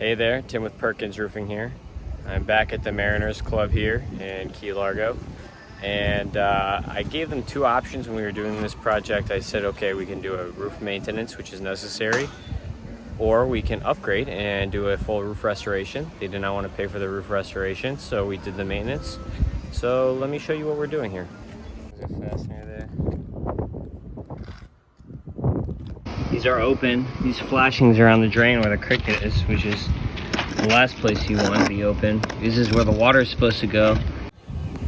Hey there, Tim with Perkins Roofing here. I'm back at the Mariners Club here in Key Largo, and I gave them two options when we were doing this project. I said, okay, we can do a roof maintenance, which is necessary, or we can upgrade and do a full roof restoration. They did not want to pay for the roof restoration, so we did the maintenance. So let me show you what we're doing here. There's a fastener there. These are open. These flashings are on the drain where the cricket is, which is the last place you want to be open. This is where the water is supposed to go.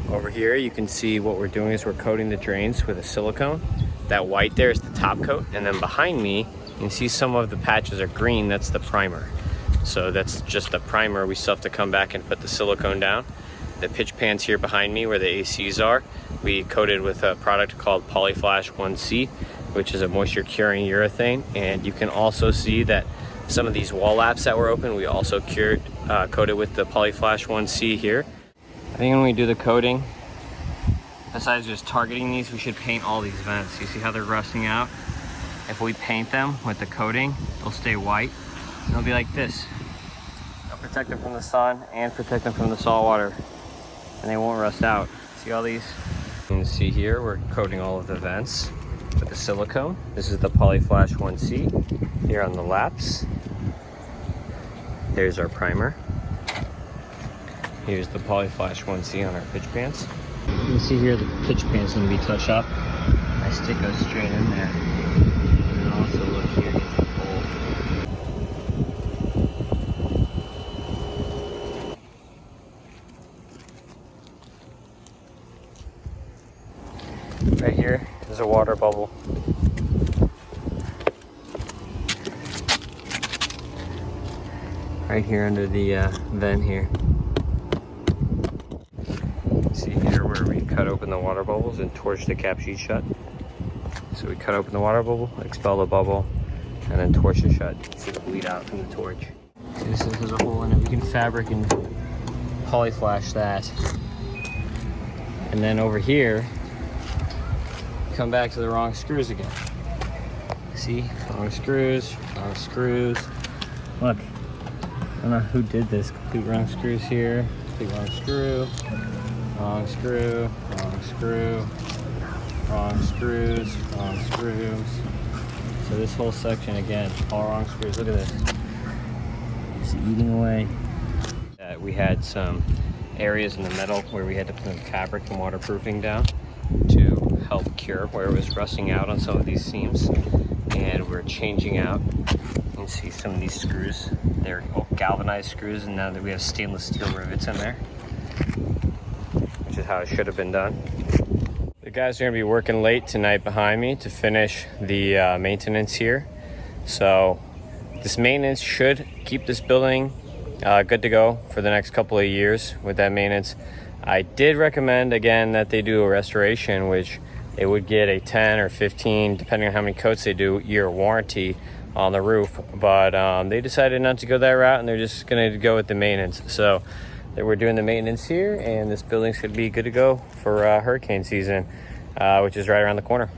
Over here you can see what we're doing is we're coating the drains with a silicone. That white there is the top coat, and then behind me you can see some of the patches are green. That's the primer. So that's just the primer. We still have to come back and put the silicone down. The pitch pans here behind me where the ACs are, we coated with a product called Polyflash 1C, which is a moisture curing urethane. And you can also see that some of these wall laps that were open, we also coated with the Polyflash 1C here. I think when we do the coating, besides just targeting these, we should paint all these vents. You see how they're rusting out? If we paint them with the coating, they'll stay white. And they'll be like this. They'll protect them from the sun and protect them from the salt water, and they won't rust out. See all these? You can see here, we're coating all of the vents with the silicone. This is the Polyflash 1C here on the laps. There's our primer. Here's the Polyflash 1C on our pitch pans. You can see here the pitch pans need to be touched up. My stick goes straight in there. And also look here against the pole. Right here is a water bubble. Right here under the vent here. See here where we cut open the water bubbles and torch the cap sheet shut. So we cut open the water bubble, expel the bubble, and then torch it shut. See the bleed out from the torch. See, this has a hole in it. We can fabric and polyflash that. And then over here, come back to the wrong screws again. See, wrong screws, wrong screws. Look, I don't know who did this. Complete wrong screws here, complete wrong screw, wrong screw, wrong screw, wrong screws, wrong screws. So this whole section again, all wrong screws. Look at this. It's eating away. We had some areas in the metal where we had to put fabric and waterproofing down to help cure where it was rusting out on some of these seams, and we're changing out. You can see some of these screws, they're galvanized screws, and now that we have stainless steel rivets in there, which is how it should have been done. The guys are going to be working late tonight behind me to finish the maintenance here. So this maintenance should keep this building good to go for the next couple of years with that maintenance. I did recommend again that they do a restoration, which they would get a 10 or 15, depending on how many coats they do, year warranty on the roof. But they decided not to go that route, and they're just going to go with the maintenance. So we're doing the maintenance here, and this building should be good to go for hurricane season, which is right around the corner.